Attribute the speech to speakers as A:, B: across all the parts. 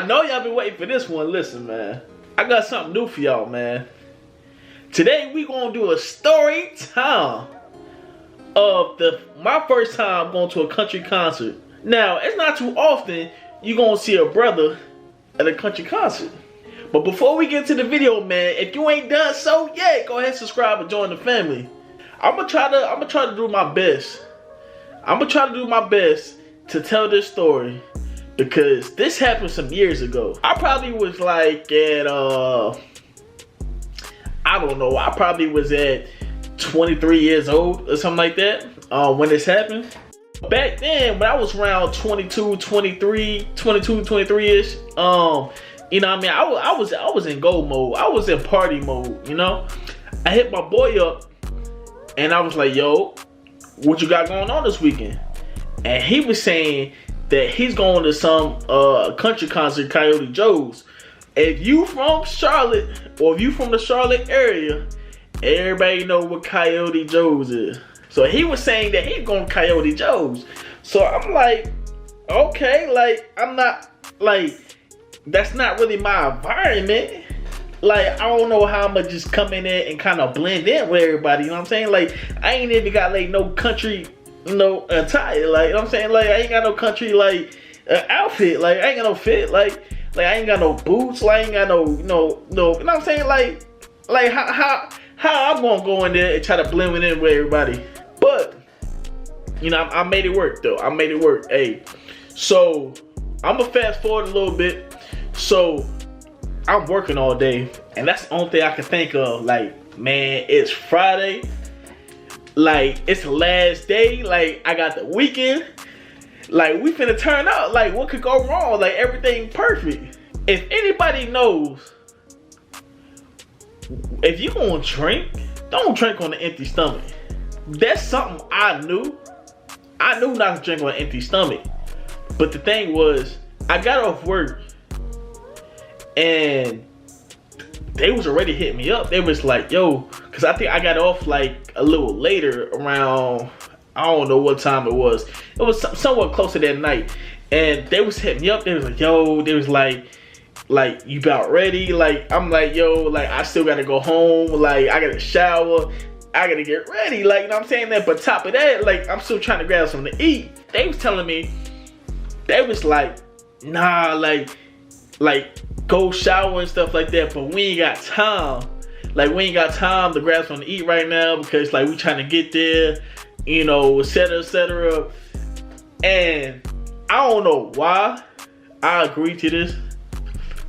A: I know y'all been waiting for this one. Listen, man. I got something new for y'all, man. Today we gonna do a story time of my first time going to a country concert. Now, it's not too often you gonna see a brother at a country concert. But before we get to the video, man, if you ain't done so yet, go ahead and subscribe and join the family. I'm gonna try to do my best. I'm gonna try to do my best to tell this story because this happened some years ago. I probably was like at I don't know, I probably was at 23 years old or something like that when this happened. Back then, when I was around 22, 23-ish, you know what I mean? I was in go mode. I was in party mode, you know? I hit my boy up and I was like, yo, what you got going on this weekend? And he was saying that he's going to some country concert, Coyote Joe's. If you from Charlotte or if you from the Charlotte area, everybody know what Coyote Joe's is. So he was saying that he's going to Coyote Joe's. So I'm like, okay, like I'm not like, that's not really my environment. Like, I don't know how I'm gonna just come in there and kind of blend in with everybody, you know what I'm saying? Like, I ain't even got like no country, you know, attire, like, you know what I'm saying? Like, I ain't got no country, like, outfit, like, I ain't got no fit, like I ain't got no boots, like, I ain't got no, you know what I'm saying? Like how I'm gonna go in there and try to blend in with everybody? But, you know, I made it work, though. I made it work, hey. So, I'm gonna fast forward a little bit. So, I'm working all day, and that's the only thing I can think of. Like, man, it's Friday. Like, it's the last day. Like, I got the weekend. Like, we finna turn up. Like, what could go wrong? Like, everything perfect. If anybody knows, if you gonna drink, don't drink on an empty stomach. That's something I knew. I knew not to drink on an empty stomach. But the thing was, I got off work, and they was already hitting me up. They was like, yo, because I think I got off like a little later around, I don't know what time it was. It was somewhat closer that night. And they was hitting me up. They was like, yo, they was like, you about ready? Like, I'm like, yo, like, I still got to go home. Like, I got to shower. I got to get ready. Like, you know what I'm saying? That, but top of that, like, I'm still trying to grab something to eat. They was telling me, they was like, nah, like, go shower and stuff like that, but we ain't got time. Like, we ain't got time to grab something to eat right now because, like, we trying to get there, you know, et cetera, et cetera. And I don't know why I agreed to this,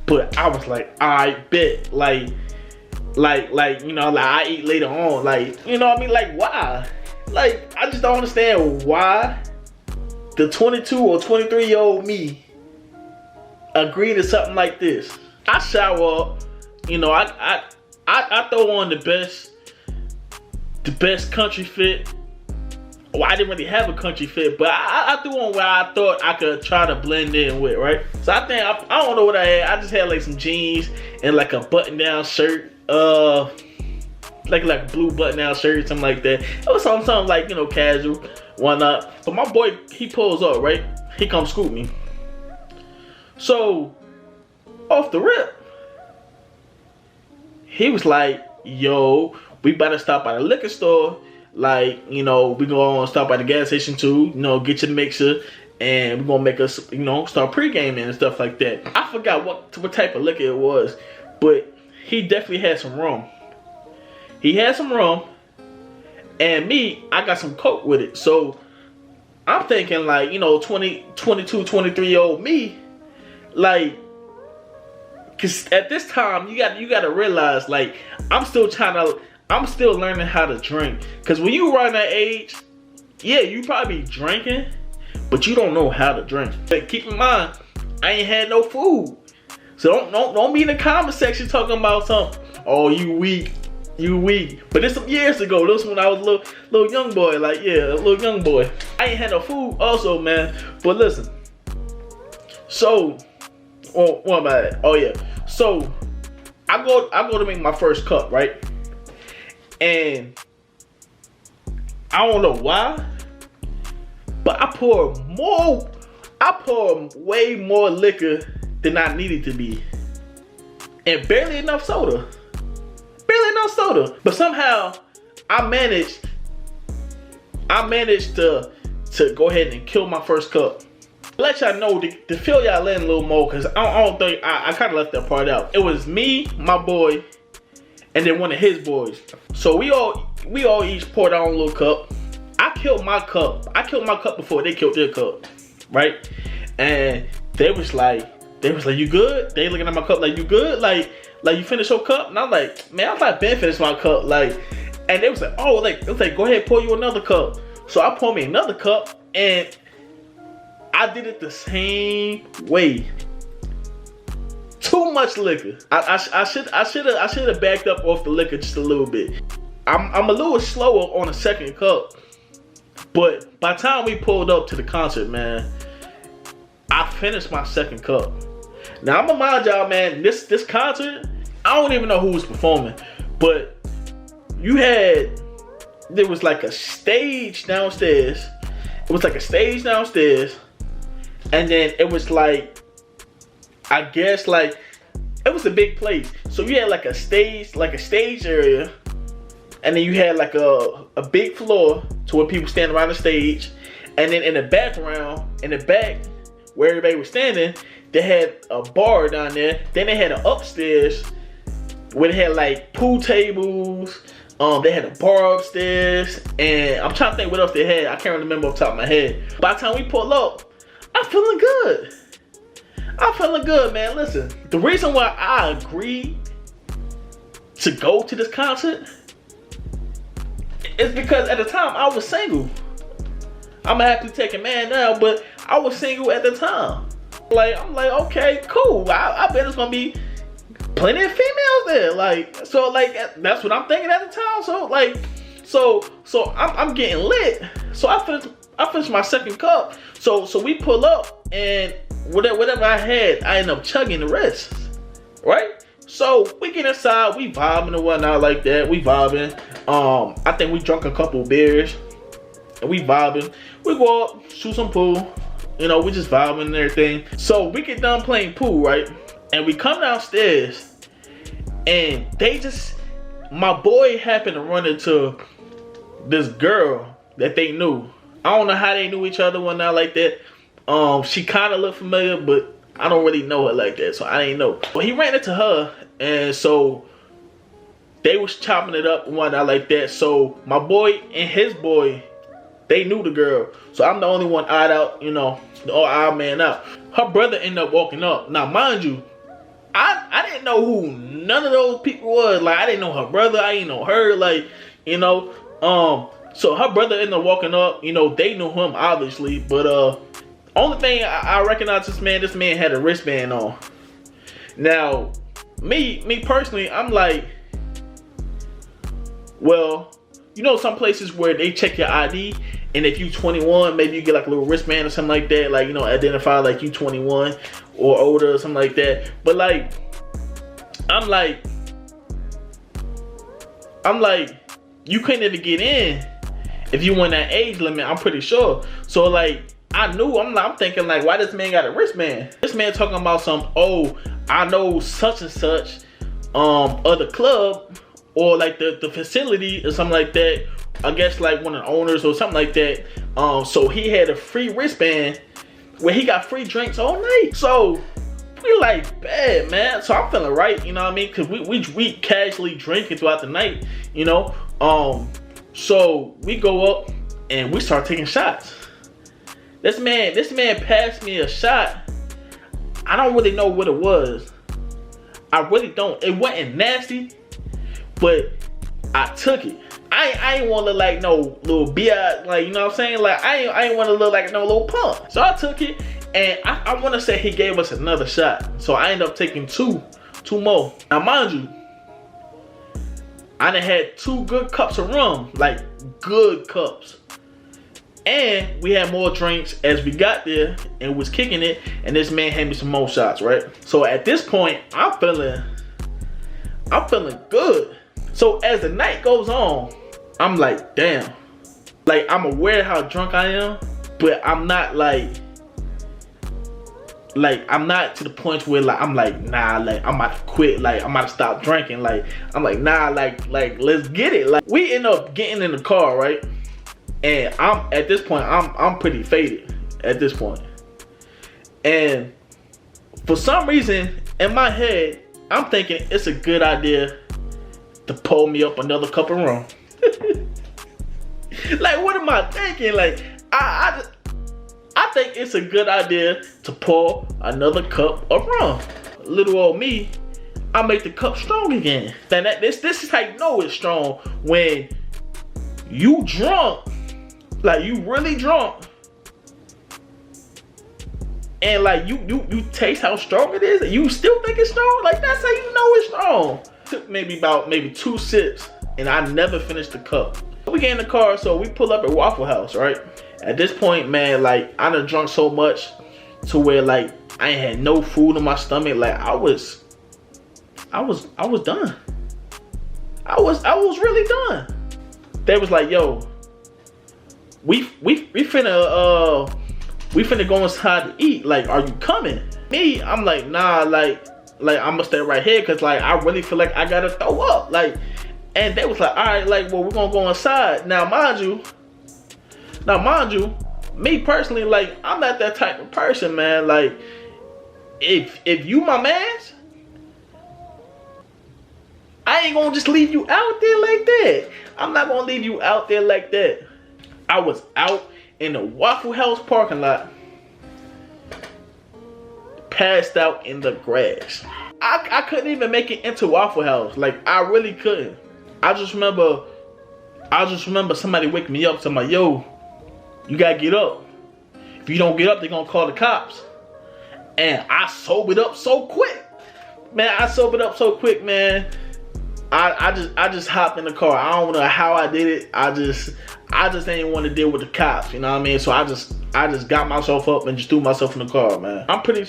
A: but I was like, I bet, like, you know, like, I eat later on. Like, you know what I mean? Like, why? Like, I just don't understand why the 22 or 23-year-old me agree to something like this. I shower up, you know, I throw on the best country fit. Well, I didn't really have a country fit, but I threw on where I thought I could try to blend in with, right? So I think, I don't know what I had. I just had like some jeans and like a button-down shirt, like a blue button-down shirt, something like that. It was something like, you know, casual, why not? But my boy, he pulls up, right? He comes scoop me. So, off the rip, he was like, yo, we better stop by the liquor store. Like, you know, we gonna stop by the gas station too, you know, get your mixer, and we're gonna make us, you know, start pre-gaming and stuff like that. I forgot what type of liquor it was, but he definitely had some rum. He had some rum, and me, I got some Coke with it. So, I'm thinking like, you know, 22, 23-year-old me, like, cause at this time you gotta realize, like, I'm still learning how to drink. Cause when you around that age, yeah, you probably drinking, but you don't know how to drink. But keep in mind, I ain't had no food. So don't be in the comment section talking about something. Oh, you weak. But this some years ago. This when I was a little young boy. Like, yeah, a little young boy. I ain't had no food also, man. But listen. So, what am I at? Oh yeah. So, I go to make my first cup, right? And I don't know why, but I pour way more liquor than I needed to be. And barely enough soda. Barely enough soda. But somehow I managed to go ahead and kill my first cup. Let y'all know to fill y'all in a little more, because I don't think I kind of left that part out. It was me, my boy, and then one of his boys. So we all each poured our own little cup. I killed my cup. I killed my cup before they killed their cup, right? And they was like, you good? They looking at my cup like, you good? Like you finished your cup? And I'm like, man, I thought Ben finished my cup. Like, and they was like, oh, it was like, go ahead, pour you another cup. So I poured me another cup, and I did it the same way. Too much liquor. I should have backed up off the liquor just a little bit. I'm a little slower on the second cup, but by the time we pulled up to the concert, man, I finished my second cup. Now I'm gonna mind y'all, man, this concert, I don't even know who was performing, but there was like a stage downstairs. It was like a stage downstairs, and then it was like, I guess like, it was a big place. So you had like a stage area, and then you had like a big floor to where people stand around the stage, and then in the background, in the back where everybody was standing, they had a bar down there. Then they had an upstairs where they had like pool tables. They had a bar upstairs, and I'm trying to think what else they had. I can't remember off the top of my head. By the time we pull up, I'm feeling good. I'm feeling good, man. Listen, the reason why I agreed to go to this concert is because at the time I was single. I'm gonna have to take a man now, but I was single at the time. Like, I'm like, okay, cool. I bet it's gonna be plenty of females there. Like, so like, that's what I'm thinking at the time. So like, so I'm getting lit. So I finished my second cup. So we pull up, and whatever I had, I end up chugging the rest, right? So we get inside, we vibing and whatnot like that. We vibing. I think we drunk a couple beers, and we vibing. We go up, shoot some pool. You know, we just vibing and everything. So we get done playing pool, right? And we come downstairs, and my boy happened to run into this girl that they knew. I don't know how they knew each other, whatnot like that. She kind of looked familiar, but I don't really know her like that, so I didn't know. But he ran into her, and so they was chopping it up and whatnot like that. So my boy and his boy, they knew the girl. So I'm the only one eyed out, you know, the odd man out. Her brother ended up walking up. Now, mind you, I didn't know who none of those people was. Like, I didn't know her brother. I didn't know her. Like, you know, so her brother ended up walking up. You know, they knew him, obviously. But only thing I recognize this man had a wristband on. Now, me personally, I'm like, well, you know, some places where they check your ID, and if you 21, maybe you get like a little wristband or something like that, like, you know, identify like you 21 or older or something like that. But like, I'm like, you couldn't even get in if you were in that age limit, I'm pretty sure. So like, I'm thinking like, why this man got a wristband? This man talking about some, oh, I know such and such other club, or like the facility or something like that. I guess like one of the owners or something like that. So he had a free wristband where he got free drinks all night. So we like, bad, man. So I'm feeling right, you know what I mean? Cause we casually drinking throughout the night, you know. So we go up and we start taking shots. This man passed me a shot. I don't really know what it was. I really don't. It wasn't nasty, but I took it. I ain't want to look like no little bi, like, you know what I'm saying? Like, I ain't want to look like no little punk. So I took it, and I want to say he gave us another shot. So I ended up taking two more. Now, mind you, I done had 2 good cups of rum, like good cups. And we had more drinks as we got there and was kicking it, and this man had me some more shots, right? So at this point, I'm feeling good. So as the night goes on, I'm like, damn. Like, I'm aware how drunk I am, but I'm not like like I'm not to the point where like I'm like, nah, like I'm about to quit, like I'm about to stop drinking. Like I'm like, nah, like let's get it. Like we end up getting in the car, right? And I'm at this point, I'm pretty faded at this point. And for some reason in my head, I'm thinking it's a good idea to pull me up another cup of rum. Like, what am I thinking? Like, I think it's a good idea to pour another cup of rum. Little old me, I make the cup strong again. Then this is how you know it's strong, when you drunk, like you really drunk, and like you taste how strong it is, and you still think it's strong. Like, that's how you know it's strong. Took maybe 2 sips, and I never finished the cup. We get in the car, so we pull up at Waffle House, right? At this point, man, like I done drunk so much to where like I ain't had no food in my stomach. Like I was done. I was really done. They was like, yo, we finna go inside to eat. Like, are you coming? Me, I'm like, nah, like I'm gonna stay right here, cause like I really feel like I gotta throw up. Like, and they was like, all right, like, well, we're gonna go inside. Now, mind you, me personally, like, I'm not that type of person, man. Like, if you my mans, I ain't gonna just leave you out there like that. I'm not gonna leave you out there like that. I was out in the Waffle House parking lot, passed out in the grass. I couldn't even make it into Waffle House. Like, I really couldn't. I just remember somebody waking me up, saying, yo, you gotta get up. If you don't get up, they're gonna call the cops. And I sobered up so quick. Man, man. I just hopped in the car. I don't know how I did it. I just didn't want to deal with the cops, you know what I mean? So I just got myself up and just threw myself in the car, man. I'm pretty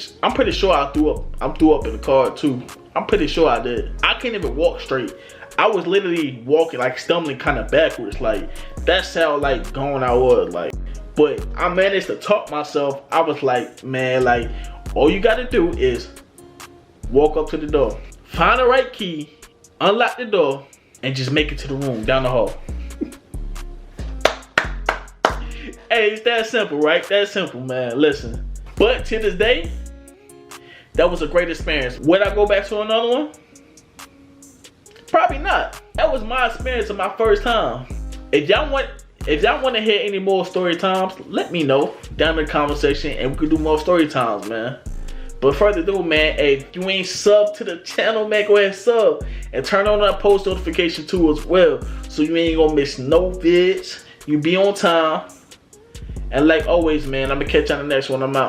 A: sure I threw up in the car too. I'm pretty sure I did. I can't even walk straight. I was literally walking, like stumbling kind of backwards. Like, that's how like gone I was. Like, but I managed to talk myself. I was like, man, like all you gotta do is walk up to the door, find the right key, unlock the door, and just make it to the room down the hall. Hey, it's that simple, right? That simple, man. Listen. But to this day, that was a great experience. Would I go back to another one? Probably not. That was my experience of my first time. If y'all want to hear any more story times, let me know down in the comment section, and we could do more story times, man. But further ado, man, hey, if you ain't sub to the channel, man, go ahead and sub and turn on that post notification too as well, so you ain't gonna miss no vids. You be on time. And like always, man, I'm gonna catch you on the next one. I'm out.